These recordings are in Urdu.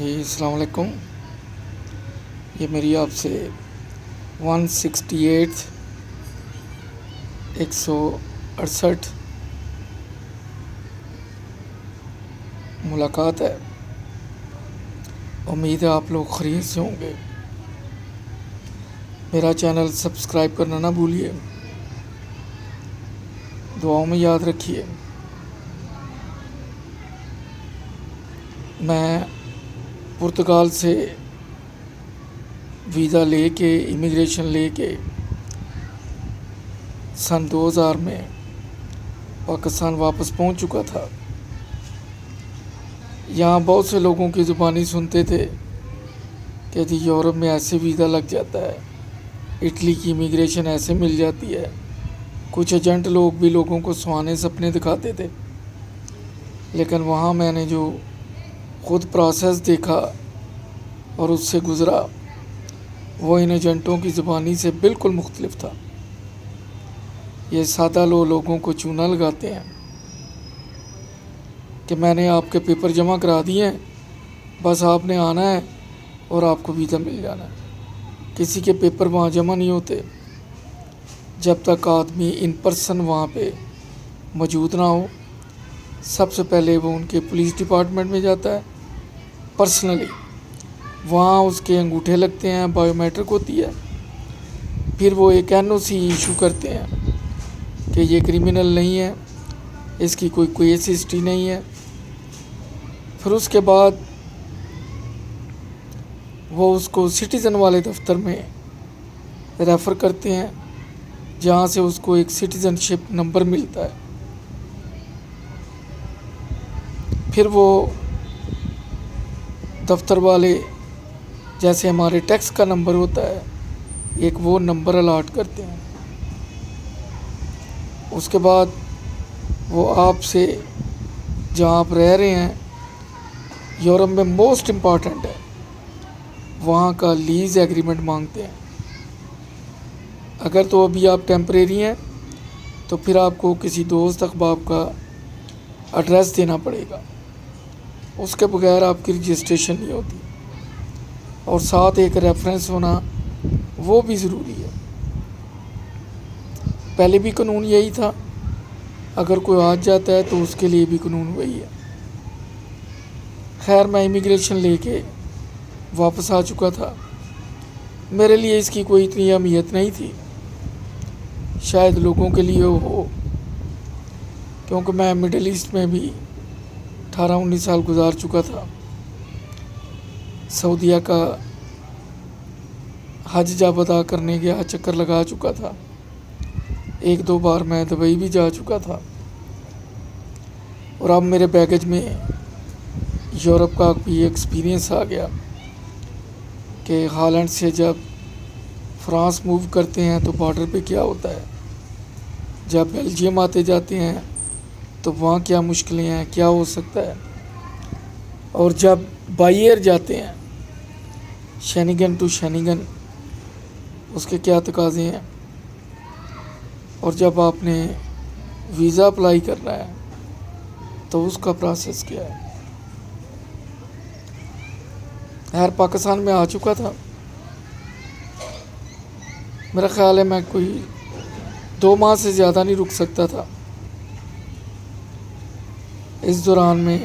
جی السلام علیکم. یہ میری آپ سے 168 168 ملاقات ہے. امید ہے آپ لوگ خیریت سے ہوں گے. میرا چینل سبسکرائب کرنا نہ بھولیے. دعاؤں میں یاد رکھیے. میں پرتگال سے ویزا لے کے امیگریشن لے کے سن 2000 میں پاکستان واپس پہنچ چکا تھا. یہاں بہت سے لوگوں کی زبانی سنتے تھے کہ جی یورپ میں ایسے ویزا لگ جاتا ہے, اٹلی کی امیگریشن ایسے مل جاتی ہے. کچھ ایجنٹ لوگ بھی لوگوں کو سہانے سپنے دکھاتے تھے, لیکن وہاں میں نے جو خود پروسیس دیکھا اور اس سے گزرا وہ ان ایجنٹوں کی زبانی سے بالکل مختلف تھا. یہ سادہ لوگوں کو چونا لگاتے ہیں کہ میں نے آپ کے پیپر جمع کرا دیے ہیں, بس آپ نے آنا ہے اور آپ کو ویزا مل جانا ہے. کسی کے پیپر وہاں جمع نہیں ہوتے جب تک آدمی ان پرسن وہاں پہ موجود نہ ہو. سب سے پہلے وہ ان کے پولیس ڈپارٹمنٹ میں جاتا ہے پرسنلی, وہاں اس کے انگوٹھے لگتے ہیں, بائیو میٹرک ہوتی ہے. پھر وہ ایک NOC ایشو کرتے ہیں کہ یہ کرمنل نہیں ہے, اس کی کوئی کیس ہسٹری نہیں ہے. پھر اس کے بعد وہ اس کو سٹیزن والے دفتر میں ریفر کرتے ہیں, جہاں سے اس کو ایک سٹیزن شپ نمبر ملتا ہے. پھر وہ دفتر والے جیسے ہمارے ٹیکس کا نمبر ہوتا ہے, ایک وہ نمبر الاٹ کرتے ہیں. اس کے بعد وہ آپ سے جہاں آپ رہ رہے ہیں یورپ میں موسٹ امپارٹنٹ ہے, وہاں کا لیز ایگریمنٹ مانگتے ہیں. اگر تو ابھی آپ ٹیمپریری ہیں تو پھر آپ کو کسی دوست احباب کا ایڈریس دینا پڑے گا, اس کے بغیر آپ کی رجسٹریشن نہیں ہوتی. اور ساتھ ایک ریفرنس ہونا وہ بھی ضروری ہے. پہلے بھی قانون یہی تھا, اگر کوئی آج جاتا ہے تو اس کے لیے بھی قانون وہی ہے. خیر میں امیگریشن لے کے واپس آ چکا تھا. میرے لیے اس کی کوئی اتنی اہمیت نہیں تھی, شاید لوگوں کے لیے ہو, کیونکہ میں مڈل ایسٹ میں بھی 18-19 سال گزار چکا تھا. سعودیہ کا حج جب ادا کرنے گیا چکر لگا چکا تھا. 1-2 بار میں دبئی بھی جا چکا تھا. اور اب میرے بیگیج میں یورپ کا بھی ایکسپیرینس آ گیا کہ ہالینڈ سے جب فرانس موو کرتے ہیں تو بارڈر پہ کیا ہوتا ہے, جب بیلجیم آتے جاتے ہیں تو وہاں کیا مشکلیں ہیں, کیا ہو سکتا ہے, اور جب بائی ایئر جاتے ہیں شینیگن ٹو شینیگن اس کے کیا تقاضے ہیں, اور جب آپ نے ویزا اپلائی کرنا ہے تو اس کا پروسیس کیا ہے. خیر پاکستان میں آ چکا تھا. میرا خیال ہے میں کوئی 2 ماہ سے زیادہ نہیں رک سکتا تھا. اس دوران میں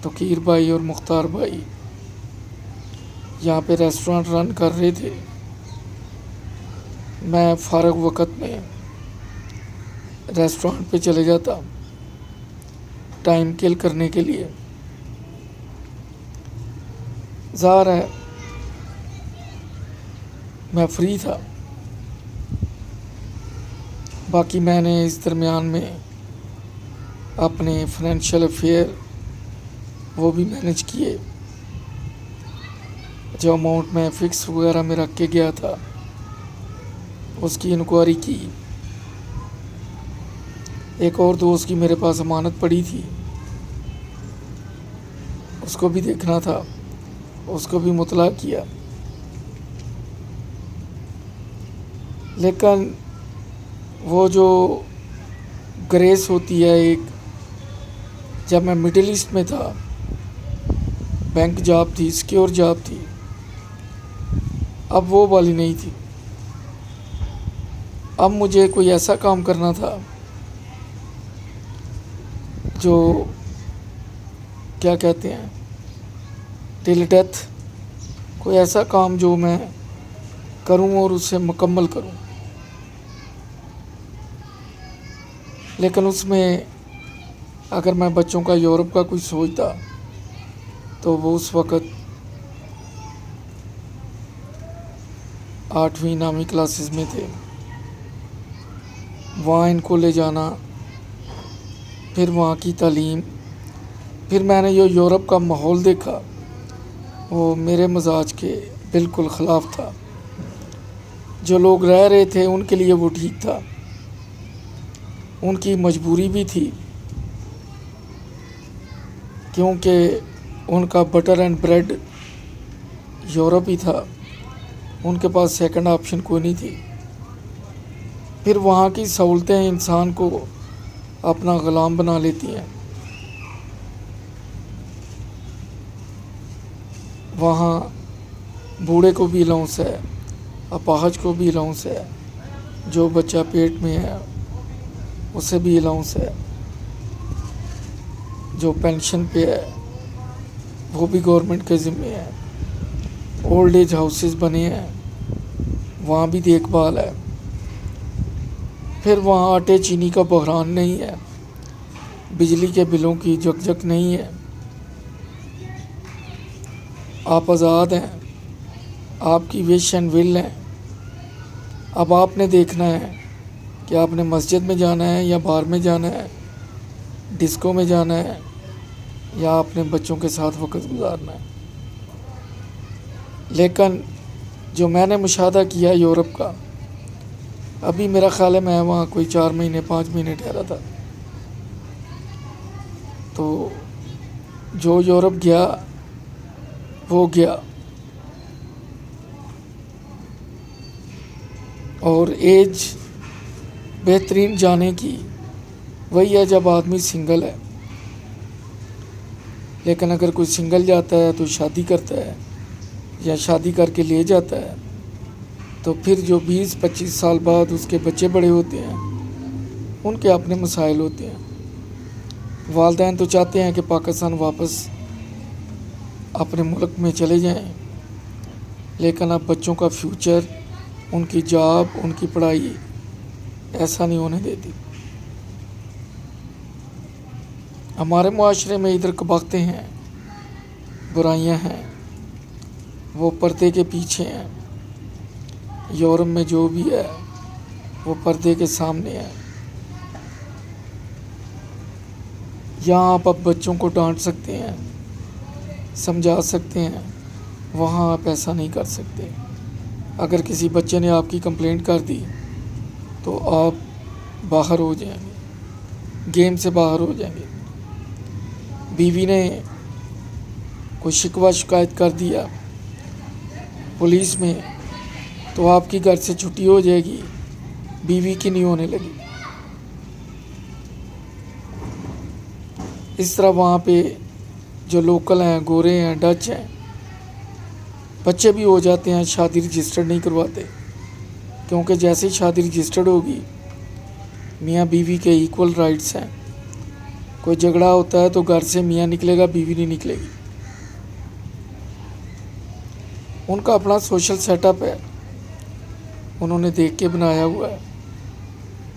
توقیر بھائی اور مختار بھائی یہاں پہ ریسٹورانٹ رن کر رہے تھے. میں فارغ وقت میں ریسٹورانٹ پہ چلے جاتا ٹائم کل کرنے کے لیے. ظاہر ہے میں فری تھا. باقی میں نے اس درمیان میں اپنے فائنینشیل افیئر وہ بھی مینیج کیے. جو اماؤنٹ میں فکس وغیرہ میں رکھ کے گیا تھا اس کی انکوائری کی. ایک اور دوست کی میرے پاس امانت پڑی تھی, اس کو بھی دیکھنا تھا, اس کو بھی مطلع کیا. لیکن وہ جو گریس ہوتی ہے ایک جب میں مڈل ایسٹ میں تھا، بینک جاب تھی، سیکیور جاب تھی، اب وہ والی نہیں تھی۔ اب مجھے کوئی ایسا کام کرنا تھا جو کیا کہتے ہیں ٹل ڈیتھ، کوئی ایسا کام جو میں کروں اور اسے مکمل کروں۔ لیکن اس میں اگر میں بچوں کا یورپ کا کوئی سوچتا تو وہ اس وقت 8ویں 9ویں کلاسز میں تھے، وہاں ان کو لے جانا، پھر وہاں کی تعلیم، پھر میں نے جو یورپ کا ماحول دیکھا وہ میرے مزاج کے بالکل خلاف تھا۔ جو لوگ رہ رہے تھے ان کے لیے وہ ٹھیک تھا، ان کی مجبوری بھی تھی، کیونکہ ان کا بٹر اینڈ بریڈ یورپ ہی تھا، ان کے پاس سیکنڈ آپشن کوئی نہیں تھی۔ پھر وہاں کی سہولتیں انسان کو اپنا غلام بنا لیتی ہیں۔ وہاں بوڑھے کو بھی الاؤنس ہے، اپاہج کو بھی الاؤنس ہے، جو بچہ پیٹ میں ہے اسے بھی الاؤنس ہے، جو پینشن پہ ہے وہ بھی گورنمنٹ کے ذمے ہے، اولڈ ایج ہاؤسز بنے ہیں وہاں بھی دیکھ بھال ہے۔ پھر وہاں آٹے چینی کا بحران نہیں ہے، بجلی کے بلوں کی جک جک نہیں ہے، آپ آزاد ہیں، آپ کی وش اینڈ ول ہے۔ اب آپ نے دیکھنا ہے کہ آپ نے مسجد میں جانا ہے یا بار میں جانا ہے، ڈسکو میں جانا ہے، یا اپنے بچوں کے ساتھ وقت گزارنا ہے۔ لیکن جو میں نے مشاہدہ کیا یورپ کا، ابھی میرا خیال ہے میں وہاں کوئی 4 مہینے 5 مہینے ٹھہرا تھا، تو جو یورپ گیا وہ گیا۔ اور ایج بہترین جانے کی وہی ہے جب آدمی سنگل ہے، لیکن اگر کوئی سنگل جاتا ہے تو شادی کرتا ہے یا شادی کر کے لے جاتا ہے تو پھر جو 20-25 سال بعد اس کے بچے بڑے ہوتے ہیں ان کے اپنے مسائل ہوتے ہیں۔ والدین تو چاہتے ہیں کہ پاکستان واپس اپنے ملک میں چلے جائیں، لیکن اب بچوں کا فیوچر، ان کی جاب، ان کی پڑھائی ایسا نہیں ہونے دیتی۔ ہمارے معاشرے میں ادھر کباختیں ہیں، برائیاں ہیں، وہ پردے کے پیچھے ہیں۔ یورپ میں جو بھی ہے وہ پردے کے سامنے ہے۔ یہاں آپ بچوں کو ڈانٹ سکتے ہیں، سمجھا سکتے ہیں، وہاں آپ ایسا نہیں کر سکتے۔ اگر کسی بچے نے آپ کی کمپلینٹ کر دی تو آپ باہر ہو جائیں گے، گیم سے باہر ہو جائیں گے۔ بیوی نے کوئی شکوہ شکایت کر دیا پولیس میں تو آپ کی گھر سے چھٹی ہو جائے گی، بیوی کی نہیں ہونے لگی۔ اس طرح وہاں پہ جو لوکل ہیں، گورے ہیں، ڈچ ہیں، بچے بھی ہو جاتے ہیں، شادی رجسٹرڈ نہیں کرواتے، کیونکہ جیسے ہی شادی رجسٹرڈ ہوگی میاں بیوی کے ایکول رائٹس ہیں۔ کوئی جھگڑا ہوتا ہے تو گھر سے میاں نکلے گا، بیوی نہیں نکلے گی۔ ان کا اپنا سوشل سیٹ اپ ہے، انہوں نے دیکھ کے بنایا ہوا ہے۔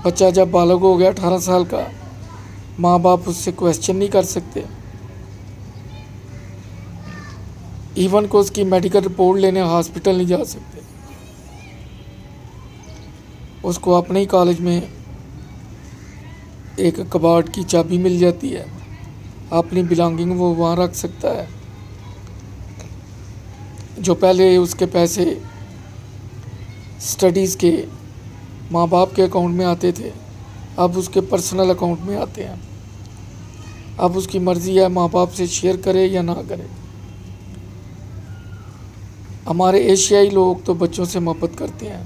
بچہ جب بالغ ہو گیا 18 سال کا، ماں باپ اس سے کویسچن نہیں کر سکتے، ایون کو اس کی میڈیکل رپورٹ لینے ہاسپٹل نہیں جا سکتے۔ اس کو اپنے ہی کالج میں ایک کباڑ کی چابی مل جاتی ہے، اپنی بلانگنگ وہ وہاں رکھ سکتا ہے۔ جو پہلے اس کے پیسے سٹڈیز کے ماں باپ کے اکاؤنٹ میں آتے تھے، اب اس کے پرسنل اکاؤنٹ میں آتے ہیں۔ اب اس کی مرضی ہے ماں باپ سے شیئر کرے یا نہ کرے۔ ہمارے ایشیائی لوگ تو بچوں سے محبت کرتے ہیں،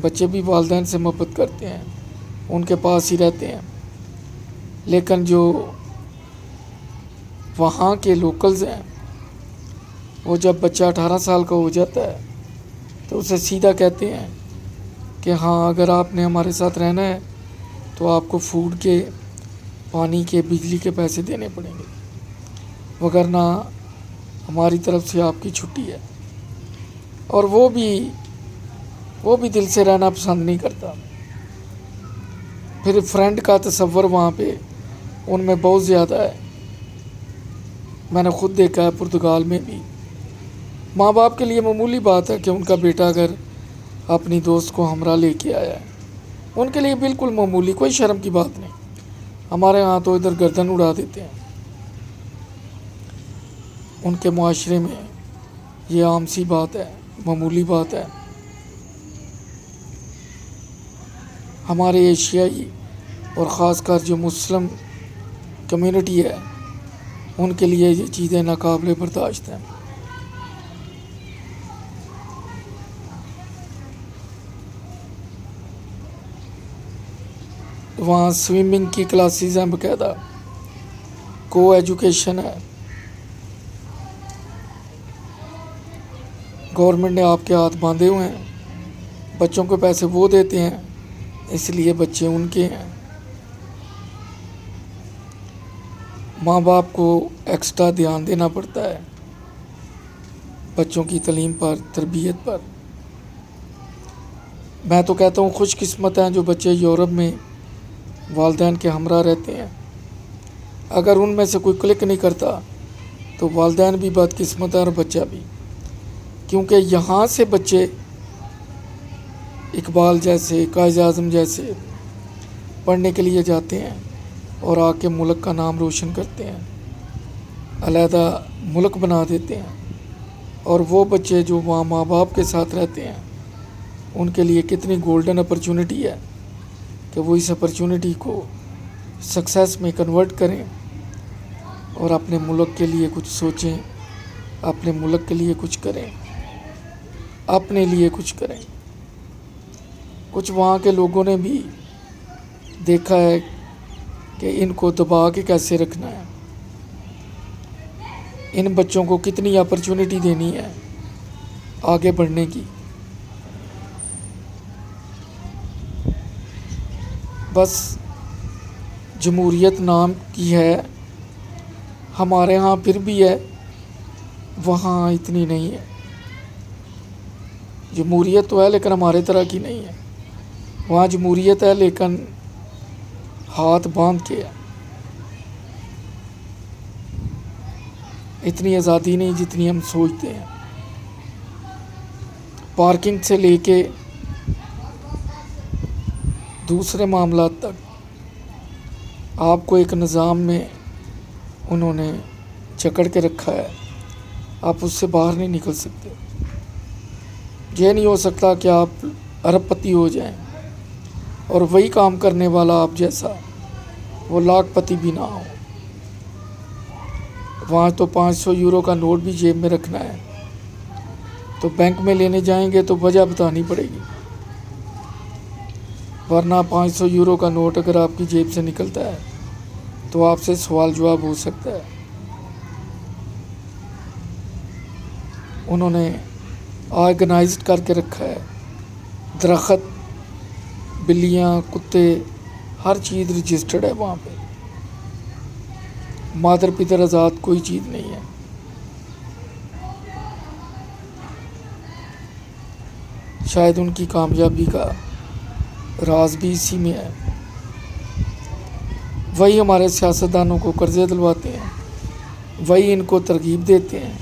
بچے بھی والدین سے محبت کرتے ہیں، ان کے پاس ہی رہتے ہیں۔ لیکن جو وہاں کے لوکلز ہیں، وہ جب بچہ 18 سال کا ہو جاتا ہے تو اسے سیدھا کہتے ہیں کہ ہاں اگر آپ نے ہمارے ساتھ رہنا ہے تو آپ کو فوڈ کے، پانی کے، بجلی کے پیسے دینے پڑیں گے، وگرنہ ہماری طرف سے آپ کی چھٹی ہے۔ اور وہ بھی دل سے رہنا پسند نہیں کرتا۔ پھر فرینڈ کا تصور وہاں پہ ان میں بہت زیادہ ہے۔ میں نے خود دیکھا ہے پرتگال میں بھی ماں باپ کے لیے معمولی بات ہے کہ ان کا بیٹا اگر اپنی دوست کو ہمراہ لے کے آیا ہے، ان کے لیے بالکل معمولی، کوئی شرم کی بات نہیں۔ ہمارے ہاں تو ادھر گردن اڑا دیتے ہیں۔ ان کے معاشرے میں یہ عام سی بات ہے، معمولی بات ہے۔ ہمارے ایشیائی اور خاص کر جو مسلم کمیونٹی ہے ان کے لیے یہ چیزیں ناقابل برداشت ہیں۔ وہاں سوئمنگ کی کلاسز ہیں، باقاعدہ کو ایجوکیشن ہے، گورنمنٹ نے آپ کے ہاتھ باندھے ہوئے ہیں، بچوں کو پیسے وہ دیتے ہیں، اس لیے بچے ان کے ہیں۔ ماں باپ کو ایکسٹرا دھیان دینا پڑتا ہے بچوں کی تعلیم پر، تربیت پر۔ میں تو کہتا ہوں خوش قسمت ہیں جو بچے یورپ میں والدین کے ہمراہ رہتے ہیں۔ اگر ان میں سے کوئی کلک نہیں کرتا تو والدین بھی بدقسمت ہیں اور بچہ بھی، کیونکہ یہاں سے بچے اقبال جیسے، قائد اعظم جیسے پڑھنے کے لیے جاتے ہیں اور آ کے ملک کا نام روشن کرتے ہیں، علیحدہ ملک بنا دیتے ہیں۔ اور وہ بچے جو وہاں ماں باپ کے ساتھ رہتے ہیں ان کے لیے کتنی گولڈن اپرچونٹی ہے کہ وہ اس اپرچونٹی کو سکسیس میں کنورٹ کریں اور اپنے ملک کے لیے کچھ سوچیں، اپنے ملک کے لیے کچھ کریں، اپنے لیے کچھ کریں۔ کچھ وہاں کے لوگوں نے بھی دیکھا ہے کہ ان کو دبا کے کیسے رکھنا ہے، ان بچوں کو کتنی اپرچونٹی دینی ہے آگے بڑھنے کی۔ بس جمہوریت نام کی ہے، ہمارے ہاں پھر بھی ہے، وہاں اتنی نہیں ہے۔ جمہوریت تو ہے لیکن ہمارے طرح کی نہیں ہے، وہاں جمہوریت ہے لیکن ہاتھ باندھ کے ہے، اتنی آزادی نہیں جتنی ہم سوچتے ہیں۔ پارکنگ سے لے کے دوسرے معاملات تک آپ کو ایک نظام میں انہوں نے جکڑ کے رکھا ہے، آپ اس سے باہر نہیں نکل سکتے۔ یہ نہیں ہو سکتا کہ آپ ارب پتی ہو جائیں اور وہی کام کرنے والا آپ جیسا وہ لاکھ پتی بھی نہ ہو۔ وہاں تو 500 یورو کا نوٹ بھی جیب میں رکھنا ہے تو بینک میں لینے جائیں گے تو وجہ بتانی پڑے گی، ورنہ 500 یورو کا نوٹ اگر آپ کی جیب سے نکلتا ہے تو آپ سے سوال جواب ہو سکتا ہے۔ انہوں نے آرگنائزڈ کر کے رکھا ہے، درخت، بلیاں، کتے، ہر چیز رجسٹرڈ ہے وہاں پہ۔ مادر پتر آزاد کوئی چیز نہیں ہے۔ شاید ان کی کامیابی کا راز بھی اسی میں ہے۔ وہی ہمارے سیاستدانوں کو قرضے دلواتے ہیں، وہی ان کو ترغیب دیتے ہیں،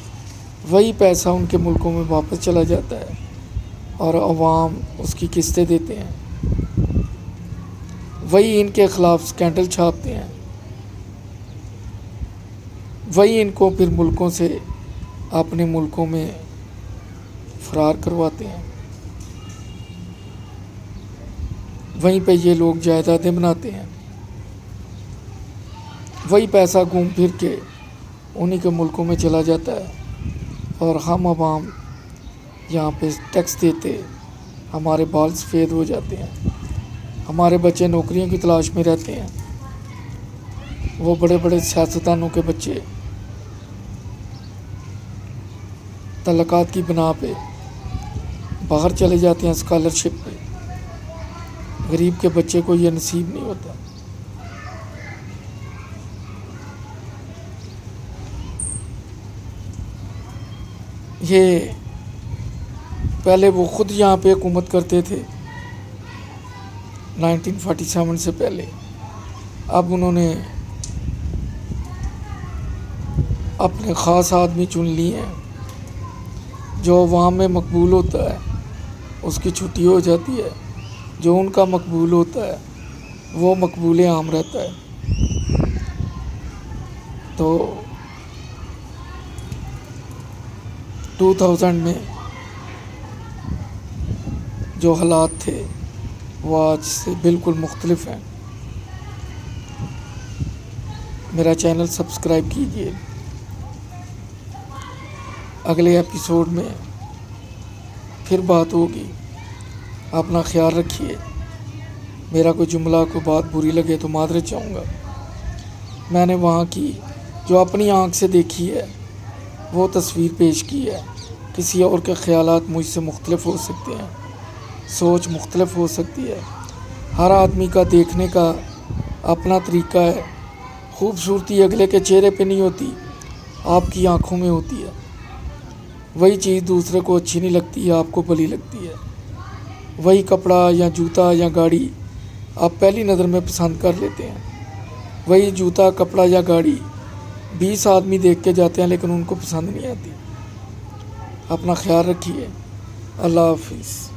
وہی پیسہ ان کے ملکوں میں واپس چلا جاتا ہے اور عوام اس کی قسطیں دیتے ہیں، وہی ان کے خلاف سکینڈل چھاپتے ہیں، وہی ان کو پھر ملکوں سے اپنے ملکوں میں فرار کرواتے ہیں، وہیں پہ یہ لوگ جائیدادیں بناتے ہیں، وہی پیسہ گھوم پھر کے انہی کے ملکوں میں چلا جاتا ہے اور ہم عوام یہاں پہ ٹیکس دیتے ہمارے بال سفید ہو جاتے ہیں، ہمارے بچے نوکریوں کی تلاش میں رہتے ہیں، وہ بڑے بڑے سیاستدانوں کے بچے تعلقات کی بنا پہ باہر چلے جاتے ہیں اسکالرشپ پہ. غریب کے بچے کو یہ نصیب نہیں ہوتا. یہ پہلے وہ خود یہاں پہ حکومت کرتے تھے 1947 سے پہلے. اب انہوں نے اپنے خاص آدمی چن لیے ہیں. جو عوام میں مقبول ہوتا ہے اس کی چھٹی ہو جاتی ہے. جو ان کا مقبول ہوتا ہے وہ مقبول عام رہتا ہے. تو 2000 میں جو حالات تھے وہ آج سے بالکل مختلف ہیں. میرا چینل سبسکرائب کیجیے. اگلے ایپیسوڈ میں پھر بات ہوگی. اپنا خیال رکھیے. میرا کوئی جملہ کوئی بات بری لگے تو معذرت چاہوں گا. میں نے وہاں کی جو اپنی آنکھ سے دیکھی ہے وہ تصویر پیش کی ہے. کسی اور کے خیالات مجھ سے مختلف ہو سکتے ہیں، سوچ مختلف ہو سکتی ہے. ہر آدمی کا دیکھنے کا اپنا طریقہ ہے. خوبصورتی اگلے کے چہرے پہ نہیں ہوتی، آپ کی آنکھوں میں ہوتی ہے. وہی چیز دوسرے کو اچھی نہیں لگتی، آپ کو بھلی لگتی ہے. وہی کپڑا یا جوتا یا گاڑی آپ پہلی نظر میں پسند کر لیتے ہیں. وہی جوتا، کپڑا یا گاڑی 20 آدمی دیکھ کے جاتے ہیں لیکن ان کو پسند نہیں آتی. اپنا خیال رکھیے. اللہ حافظ.